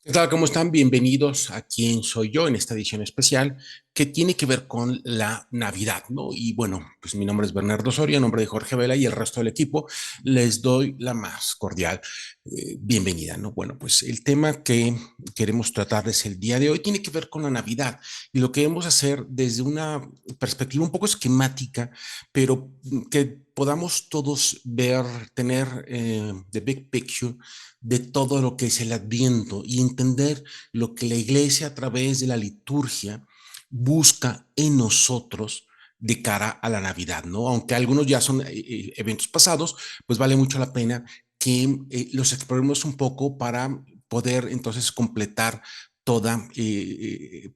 ¿Qué tal? ¿Cómo están? Bienvenidos a Quién Soy Yo en esta edición especial que tiene que ver con la Navidad, ¿no? Y bueno, pues mi nombre es Bernardo Soria, en nombre de Jorge Vela y el resto del equipo, les doy la más cordial bienvenida, ¿no? Bueno, pues el tema que queremos tratarles el día de hoy tiene que ver con la Navidad y lo queremos hacer desde una perspectiva un poco esquemática, pero que podamos todos ver, tener the big picture de todo lo que es el Adviento y entender lo que la iglesia a través de la liturgia busca en nosotros de cara a la Navidad, ¿no? Aunque algunos ya son eventos pasados, pues vale mucho la pena que los exploremos un poco para poder entonces completar toda,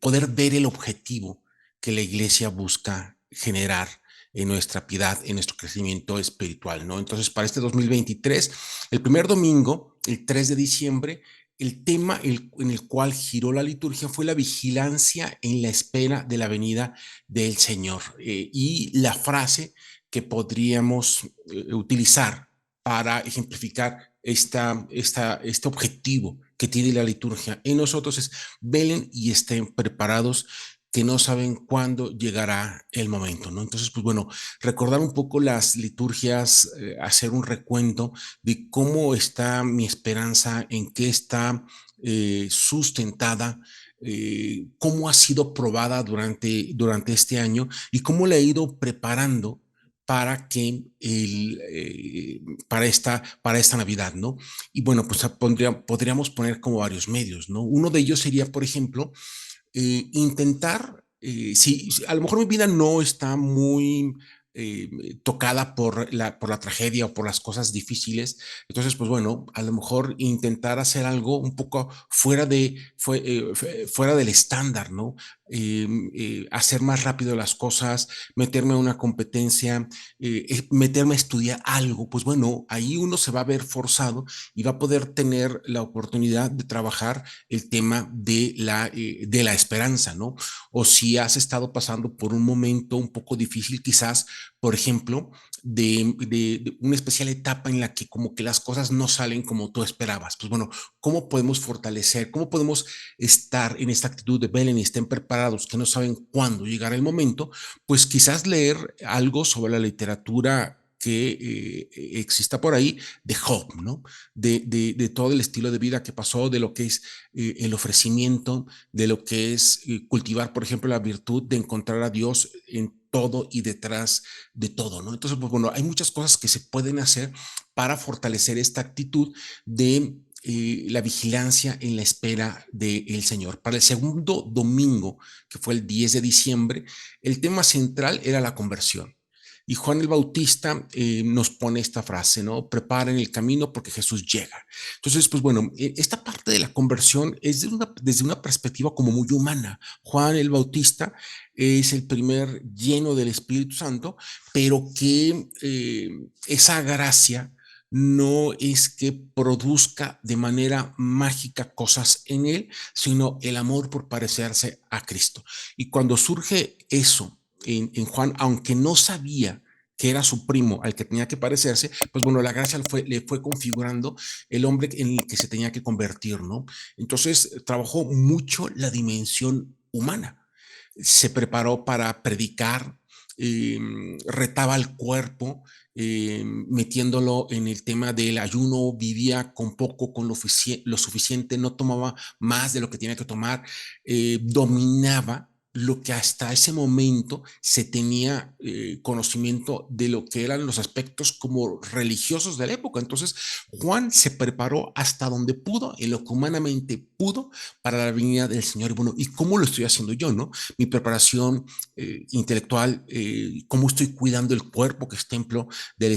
poder ver el objetivo que la iglesia busca generar en nuestra piedad, en nuestro crecimiento espiritual, ¿no? Entonces, para este 2023, el primer domingo, el 3 de diciembre, el tema en el cual giró la liturgia fue la vigilancia en la espera de la venida del Señor. Y la frase que podríamos utilizar para ejemplificar este objetivo que tiene la liturgia en nosotros es: velen y estén preparados, que no saben cuándo llegará el momento, ¿no? Entonces, pues bueno, recordar un poco las liturgias, hacer un recuento de cómo está mi esperanza, en qué está sustentada, cómo ha sido probada durante este año y cómo la he ido preparando para que para esta Navidad, ¿no? Y bueno, pues podríamos poner como varios medios, ¿no? Uno de ellos sería, por ejemplo, intentar, si a lo mejor mi vida no está muy tocada por la tragedia o por las cosas difíciles, entonces, pues bueno, a lo mejor intentar hacer algo un poco fuera del estándar, ¿no? Hacer más rápido las cosas, meterme a una competencia, meterme a estudiar algo, pues bueno, ahí uno se va a ver forzado y va a poder tener la oportunidad de trabajar el tema de la esperanza, ¿no? O si has estado pasando por un momento un poco difícil, quizás, por ejemplo, de una especial etapa en la que como que las cosas no salen como tú esperabas. Pues bueno, ¿cómo podemos fortalecer? ¿Cómo podemos estar en esta actitud de velen y estén preparados, que no saben cuándo llegará el momento? Pues quizás leer algo sobre la literatura que exista por ahí de Job, ¿no? De todo el estilo de vida que pasó, de lo que es el ofrecimiento, de lo que es cultivar, por ejemplo, la virtud de encontrar a Dios en todo y detrás de todo, ¿no? Entonces, pues bueno, hay muchas cosas que se pueden hacer para fortalecer esta actitud de la vigilancia en la espera del Señor. Para el segundo domingo, que fue el 10 de diciembre, el tema central era la conversión. Y Juan el Bautista nos pone esta frase, ¿no? Preparen el camino porque Jesús llega. Entonces, pues bueno, esta parte de la conversión es desde una perspectiva como muy humana. Juan el Bautista es el primer lleno del Espíritu Santo, pero que esa gracia no es que produzca de manera mágica cosas en él, sino el amor por parecerse a Cristo. Y cuando surge eso en Juan, aunque no sabía que era su primo al que tenía que parecerse, pues bueno, la gracia le fue configurando el hombre en el que se tenía que convertir, ¿no? Entonces trabajó mucho la dimensión humana, se preparó para predicar, eh, retaba al cuerpo, metiéndolo en el tema del ayuno, vivía con poco, con lo suficiente, no tomaba más de lo que tenía que tomar, dominaba lo que hasta ese momento se tenía conocimiento de lo que eran los aspectos como religiosos de la época. Entonces, Juan se preparó hasta donde pudo, en lo que humanamente pudo, para la venida del Señor. Y bueno, ¿y cómo lo estoy haciendo yo, no? Mi preparación intelectual, cómo estoy cuidando el cuerpo, que es templo del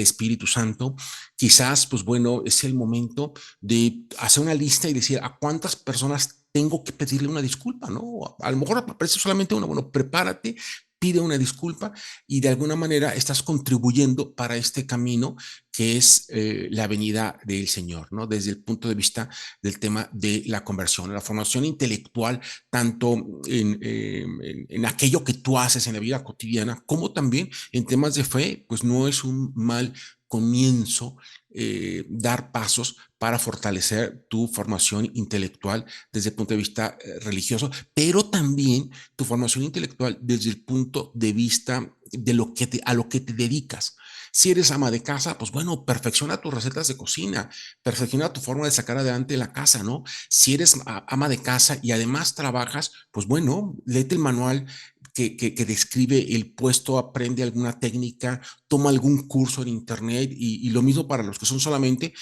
Espíritu Santo. Quizás, pues bueno, es el momento de hacer una lista y decir a cuántas personas tengo que pedirle una disculpa, ¿no? A lo mejor aparece solamente una, bueno, prepárate, pide una disculpa y de alguna manera estás contribuyendo para este camino que es la venida del Señor, ¿no? Desde el punto de vista del tema de la conversión, la formación intelectual, tanto en aquello que tú haces en la vida cotidiana, como también en temas de fe, pues no es un mal comienzo dar pasos para fortalecer tu formación intelectual desde el punto de vista religioso, pero también tu formación intelectual desde el punto de vista de a lo que te dedicas. Si eres ama de casa, pues bueno, perfecciona tus recetas de cocina, perfecciona tu forma de sacar adelante la casa, ¿no? Si eres ama de casa y además trabajas, pues bueno, léete el manual que describe el puesto, aprende alguna técnica, toma algún curso en internet y lo mismo para los que son solamente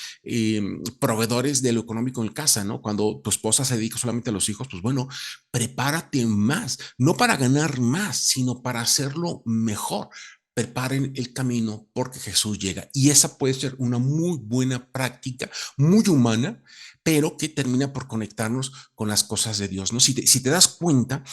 proveedores de lo económico en casa, ¿no? Cuando tu esposa se dedica solamente a los hijos, pues bueno, prepárate más, no para ganar más, sino para hacerlo mejor. Preparen el camino porque Jesús llega. Y esa puede ser una muy buena práctica, muy humana, pero que termina por conectarnos con las cosas de Dios, ¿no? Si te das cuenta,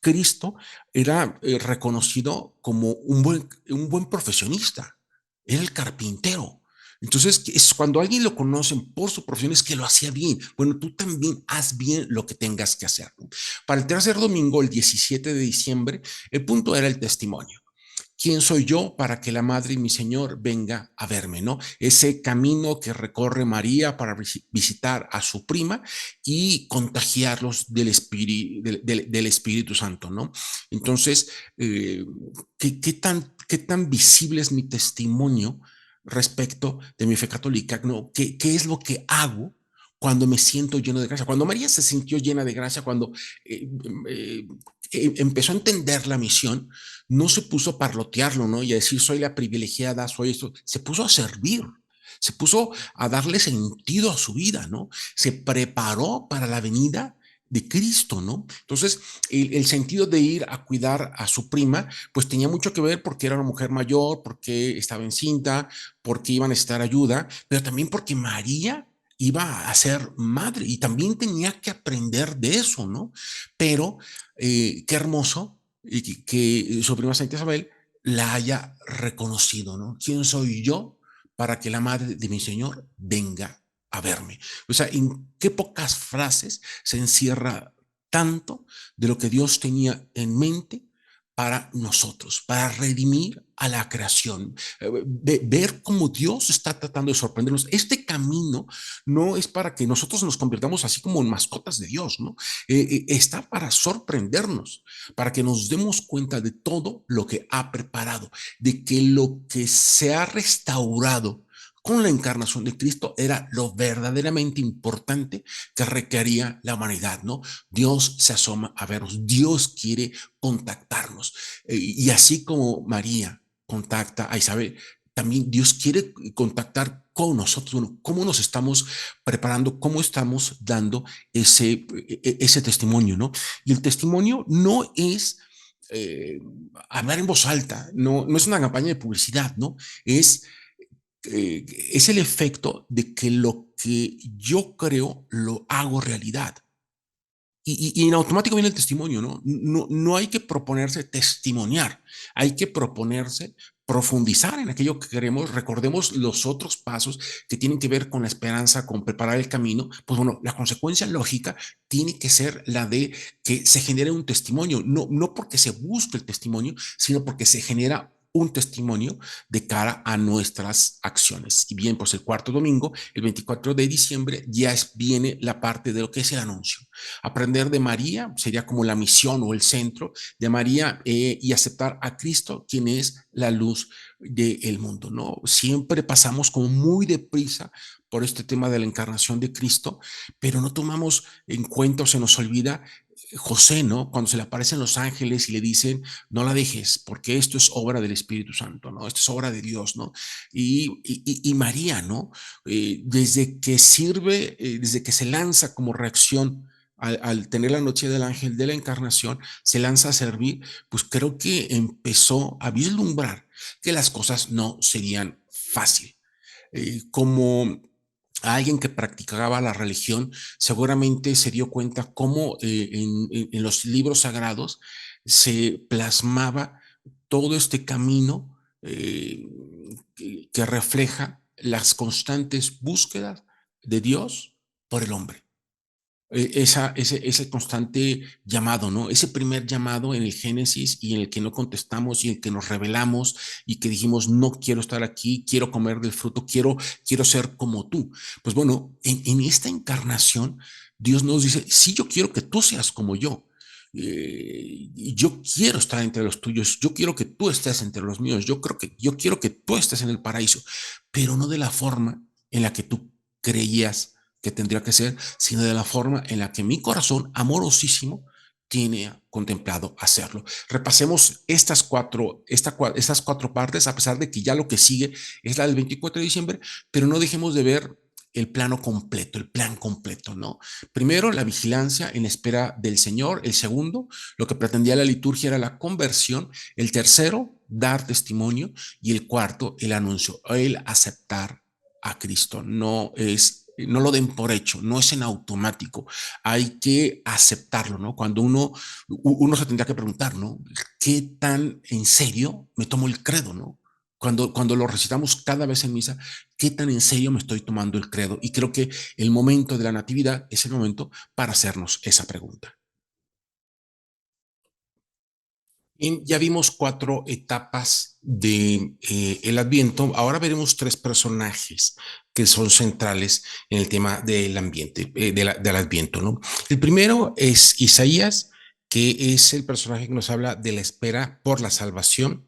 Cristo era reconocido como un buen profesionista, era el carpintero. Entonces, es cuando alguien lo conocen por su profesión es que lo hacía bien. Bueno, tú también haz bien lo que tengas que hacer, ¿no? Para el tercer domingo, el 17 de diciembre, el punto era el testimonio. ¿Quién soy yo para que la madre y mi Señor venga a verme, no? Ese camino que recorre María para visitar a su prima y contagiarlos del Espíritu Santo, ¿no? Entonces, eh, ¿qué tan visible es mi testimonio respecto de mi fe católica? ¿No? ¿Qué es lo que hago cuando me siento lleno de gracia? Cuando María se sintió llena de gracia, cuando eh, eh, empezó a entender la misión, no se puso a parlotearlo, ¿no? Y a decir, soy la privilegiada, soy esto. Se puso a servir, se puso a darle sentido a su vida, ¿no? Se preparó para la venida de Cristo, ¿no? Entonces, el sentido de ir a cuidar a su prima, pues tenía mucho que ver porque era una mujer mayor, porque estaba encinta, porque iba a necesitar ayuda, pero también porque María iba a ser madre y también tenía que aprender de eso, ¿no? Pero qué hermoso y que su prima Santa Isabel la haya reconocido, ¿no? ¿Quién soy yo para que la madre de mi Señor venga a verme? O sea, en qué pocas frases se encierra tanto de lo que Dios tenía en mente para nosotros, para redimir a la creación, ver cómo Dios está tratando de sorprendernos. Este camino no es para que nosotros nos convirtamos así como en mascotas de Dios, ¿no? Está para sorprendernos, para que nos demos cuenta de todo lo que ha preparado, de que lo que se ha restaurado con la encarnación de Cristo era lo verdaderamente importante que requería la humanidad, ¿no? Dios se asoma a vernos, Dios quiere contactarnos. Y así como María contacta a Isabel, también Dios quiere contactar con nosotros, bueno, cómo nos estamos preparando, cómo estamos dando ese testimonio, ¿no? Y el testimonio no es eh, hablar en voz alta, no es una campaña de publicidad, ¿no? Es, eh, es el efecto de que lo que yo creo lo hago realidad. Y en automático viene el testimonio, ¿no? No hay que proponerse testimoniar, hay que proponerse profundizar en aquello que queremos. Recordemos los otros pasos que tienen que ver con la esperanza, con preparar el camino. Pues bueno, la consecuencia lógica tiene que ser la de que se genere un testimonio, no porque se busque el testimonio, sino porque se genera un testimonio de cara a nuestras acciones. Y bien, pues el cuarto domingo, el 24 de diciembre, ya viene la parte de lo que es el anuncio. Aprender de María sería como la misión o el centro de María y aceptar a Cristo, quien es la luz del mundo, ¿no? Siempre pasamos como muy deprisa por este tema de la encarnación de Cristo, pero no tomamos en cuenta o se nos olvida José, ¿no? Cuando se le aparecen los ángeles y le dicen, no la dejes, porque esto es obra del Espíritu Santo, ¿no? Esto es obra de Dios, ¿no? Y María, ¿no? Desde que sirve, desde que se lanza como reacción al tener la noche del ángel de la encarnación, se lanza a servir, pues creo que empezó a vislumbrar que las cosas no serían fácil. Como alguien que practicaba la religión, seguramente se dio cuenta cómo en los libros sagrados se plasmaba todo este camino que refleja las constantes búsquedas de Dios por el hombre. Ese constante llamado, ¿no? Ese primer llamado en el Génesis y en el que no contestamos y en el que nos rebelamos y que dijimos, no quiero estar aquí, quiero comer del fruto, quiero ser como tú. Pues bueno, en esta encarnación, Dios nos dice, sí, yo quiero que tú seas como yo. Yo quiero estar entre los tuyos, yo quiero que tú estés entre los míos, yo quiero que tú estés en el paraíso, pero no de la forma en la que tú creías que tendría que ser, sino de la forma en la que mi corazón amorosísimo tiene contemplado hacerlo. Repasemos estas cuatro partes, a pesar de que ya lo que sigue es la del 24 de diciembre, pero no dejemos de ver el plano completo, el plan completo, ¿no? Primero, la vigilancia en espera del Señor. El segundo, lo que pretendía la liturgia era la conversión. El tercero, dar testimonio. Y el cuarto, el anuncio, el aceptar a Cristo. No lo den por hecho, no es en automático, hay que aceptarlo, ¿no? Cuando uno se tendría que preguntar, ¿no? ¿Qué tan en serio me tomo el credo, ¿no? Cuando lo recitamos cada vez en misa, ¿qué tan en serio me estoy tomando el credo? Y creo que el momento de la natividad es el momento para hacernos esa pregunta. Ya vimos cuatro etapas de el Adviento. Ahora veremos tres personajes que son centrales en el tema del ambiente, del Adviento, ¿no? El primero es Isaías, que es el personaje que nos habla de la espera por la salvación.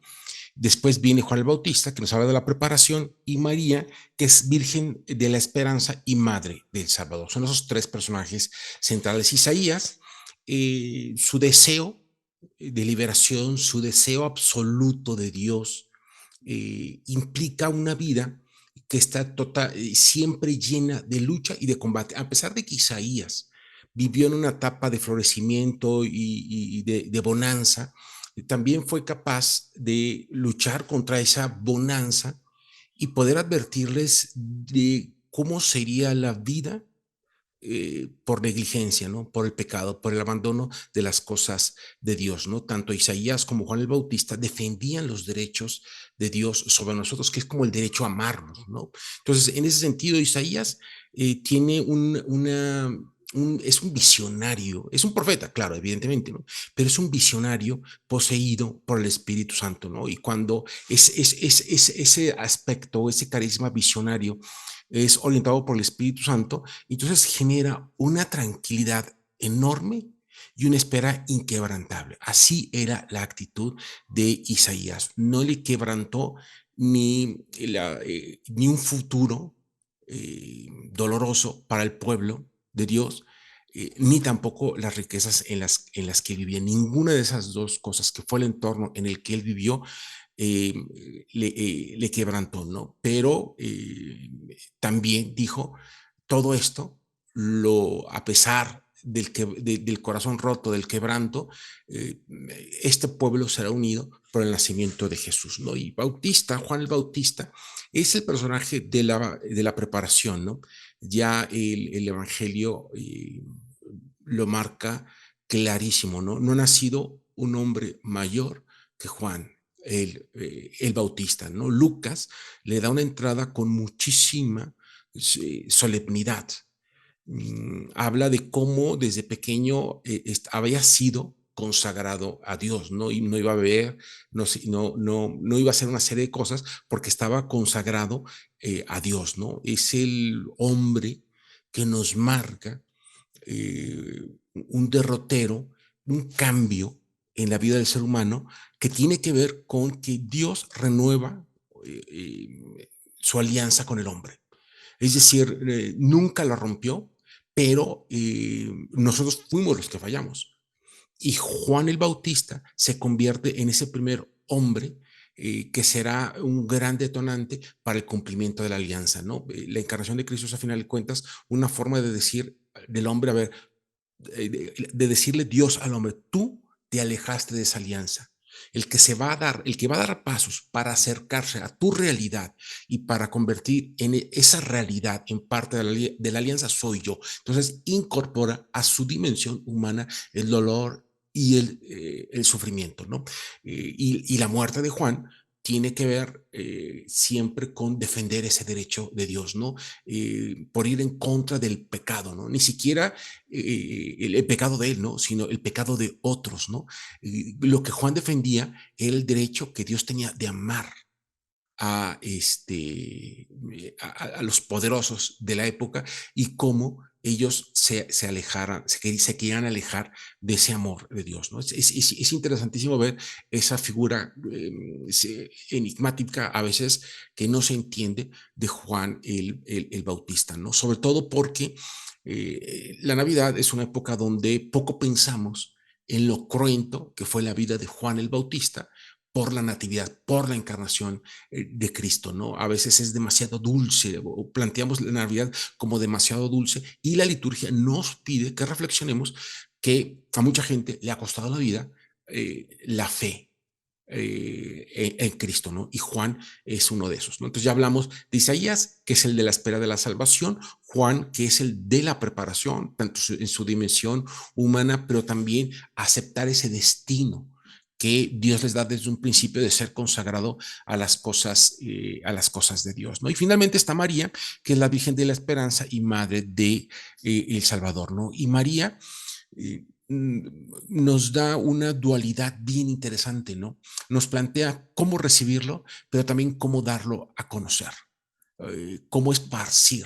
Después viene Juan el Bautista, que nos habla de la preparación, y María, que es virgen de la esperanza y madre del Salvador. Son esos tres personajes centrales. Isaías, su deseo de liberación, su deseo absoluto de Dios, implica una vida que está siempre llena de lucha y de combate. A pesar de que Isaías vivió en una etapa de florecimiento y de bonanza, también fue capaz de luchar contra esa bonanza y poder advertirles de cómo sería la vida por negligencia, ¿no? Por el pecado, por el abandono de las cosas de Dios, ¿no? Tanto Isaías como Juan el Bautista defendían los derechos de Dios sobre nosotros, que es como el derecho a amarnos, ¿no? Entonces, en ese sentido, Isaías tiene es un visionario, es un profeta, claro, evidentemente, ¿no? Pero es un visionario poseído por el Espíritu Santo, ¿no? Y cuando ese aspecto, ese carisma visionario es orientado por el Espíritu Santo, entonces genera una tranquilidad enorme y una espera inquebrantable. Así era la actitud de Isaías. No le quebrantó ni un futuro doloroso para el pueblo de Dios, ni tampoco las riquezas en las que vivía. Ninguna de esas dos cosas, que fue el entorno en el que él vivió, eh, le quebrantó, ¿no? Pero también dijo, todo esto, a pesar del corazón roto, del quebranto, eh, este pueblo será unido por el nacimiento de Jesús, ¿no? Y Bautista, Juan el Bautista, es el personaje de la preparación, ¿no? Ya el Evangelio lo marca clarísimo, ¿no? No ha nacido un hombre mayor que Juan, el Bautista, ¿no? Lucas le da una entrada con muchísima solemnidad. Habla de cómo desde pequeño había sido consagrado a Dios, ¿no? Y no iba a beber, no iba a hacer una serie de cosas porque estaba consagrado a Dios, ¿no? Es el hombre que nos marca un derrotero, un cambio en la vida del ser humano que tiene que ver con que Dios renueva su alianza con el hombre. Es decir, nunca la rompió, pero nosotros fuimos los que fallamos. Y Juan el Bautista se convierte en ese primer hombre que será un gran detonante para el cumplimiento de la alianza, ¿no? La encarnación de Cristo es, a final de cuentas, una forma de decir del hombre, a ver, de decirle Dios al hombre, tú te alejaste de esa alianza. El que va a dar pasos para acercarse a tu realidad y para convertir esa realidad en parte de la alianza soy yo. Entonces incorpora a su dimensión humana el dolor y el sufrimiento, ¿no? Y la muerte de Juan tiene que ver siempre con defender ese derecho de Dios, ¿no? Por ir en contra del pecado, ¿no? Ni siquiera el pecado de él, ¿no? Sino el pecado de otros, ¿no? Lo que Juan defendía era el derecho que Dios tenía de amar a los poderosos de la época y cómo ellos se alejaran, se querían alejar de ese amor de Dios, ¿no? Es interesantísimo ver esa figura enigmática a veces que no se entiende de Juan el Bautista, ¿no? Sobre todo porque la Navidad es una época donde poco pensamos en lo cruento que fue la vida de Juan el Bautista por la natividad, por la encarnación de Cristo, ¿no? A veces es demasiado dulce o planteamos la Navidad como demasiado dulce y la liturgia nos pide que reflexionemos que a mucha gente le ha costado la vida la fe en Cristo, ¿no? Y Juan es uno de esos, ¿no? Entonces ya hablamos de Isaías, que es el de la espera de la salvación, Juan, que es el de la preparación, tanto en su dimensión humana, pero también aceptar ese destino que Dios les da desde un principio de ser consagrado a las cosas de Dios, ¿no? Y finalmente está María, que es la Virgen de la Esperanza y madre de el Salvador, ¿no? Y María nos da una dualidad bien interesante, ¿no? Nos plantea cómo recibirlo, pero también cómo darlo a conocer, cómo esparcir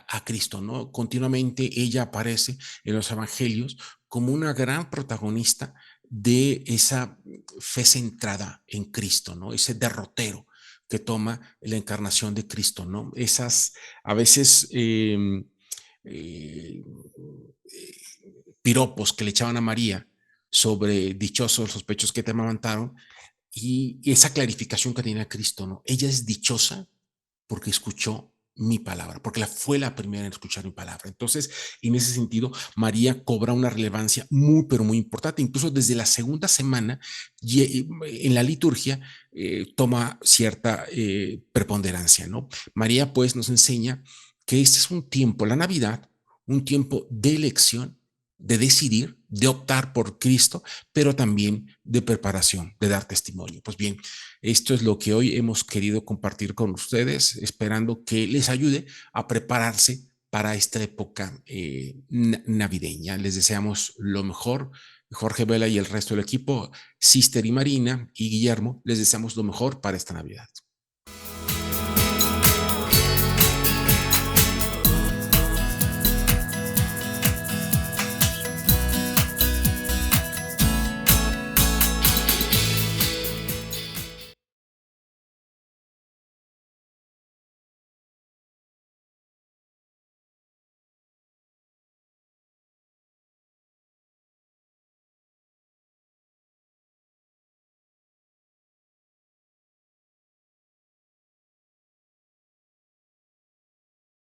a Cristo, ¿no? Continuamente ella aparece en los evangelios como una gran protagonista de esa fe centrada en Cristo, ¿no? Ese derrotero que toma la encarnación de Cristo, ¿no? Esas a veces eh, piropos que le echaban a María sobre dichosos los pechos que te amamantaron y esa clarificación que tenía Cristo, ¿no? Ella es dichosa porque escuchó mi palabra, porque fue la primera en escuchar mi palabra. Entonces, en ese sentido, María cobra una relevancia muy, pero muy importante. Incluso desde la segunda semana en la liturgia toma cierta preponderancia, ¿no? María, pues, nos enseña que este es un tiempo, la Navidad, un tiempo de elección, de decidir, de optar por Cristo, pero también de preparación, de dar testimonio. Pues bien, esto es lo que hoy hemos querido compartir con ustedes, esperando que les ayude a prepararse para esta época navideña. Les deseamos lo mejor. Jorge Vela y el resto del equipo, Sister y Marina y Guillermo, les deseamos lo mejor para esta Navidad.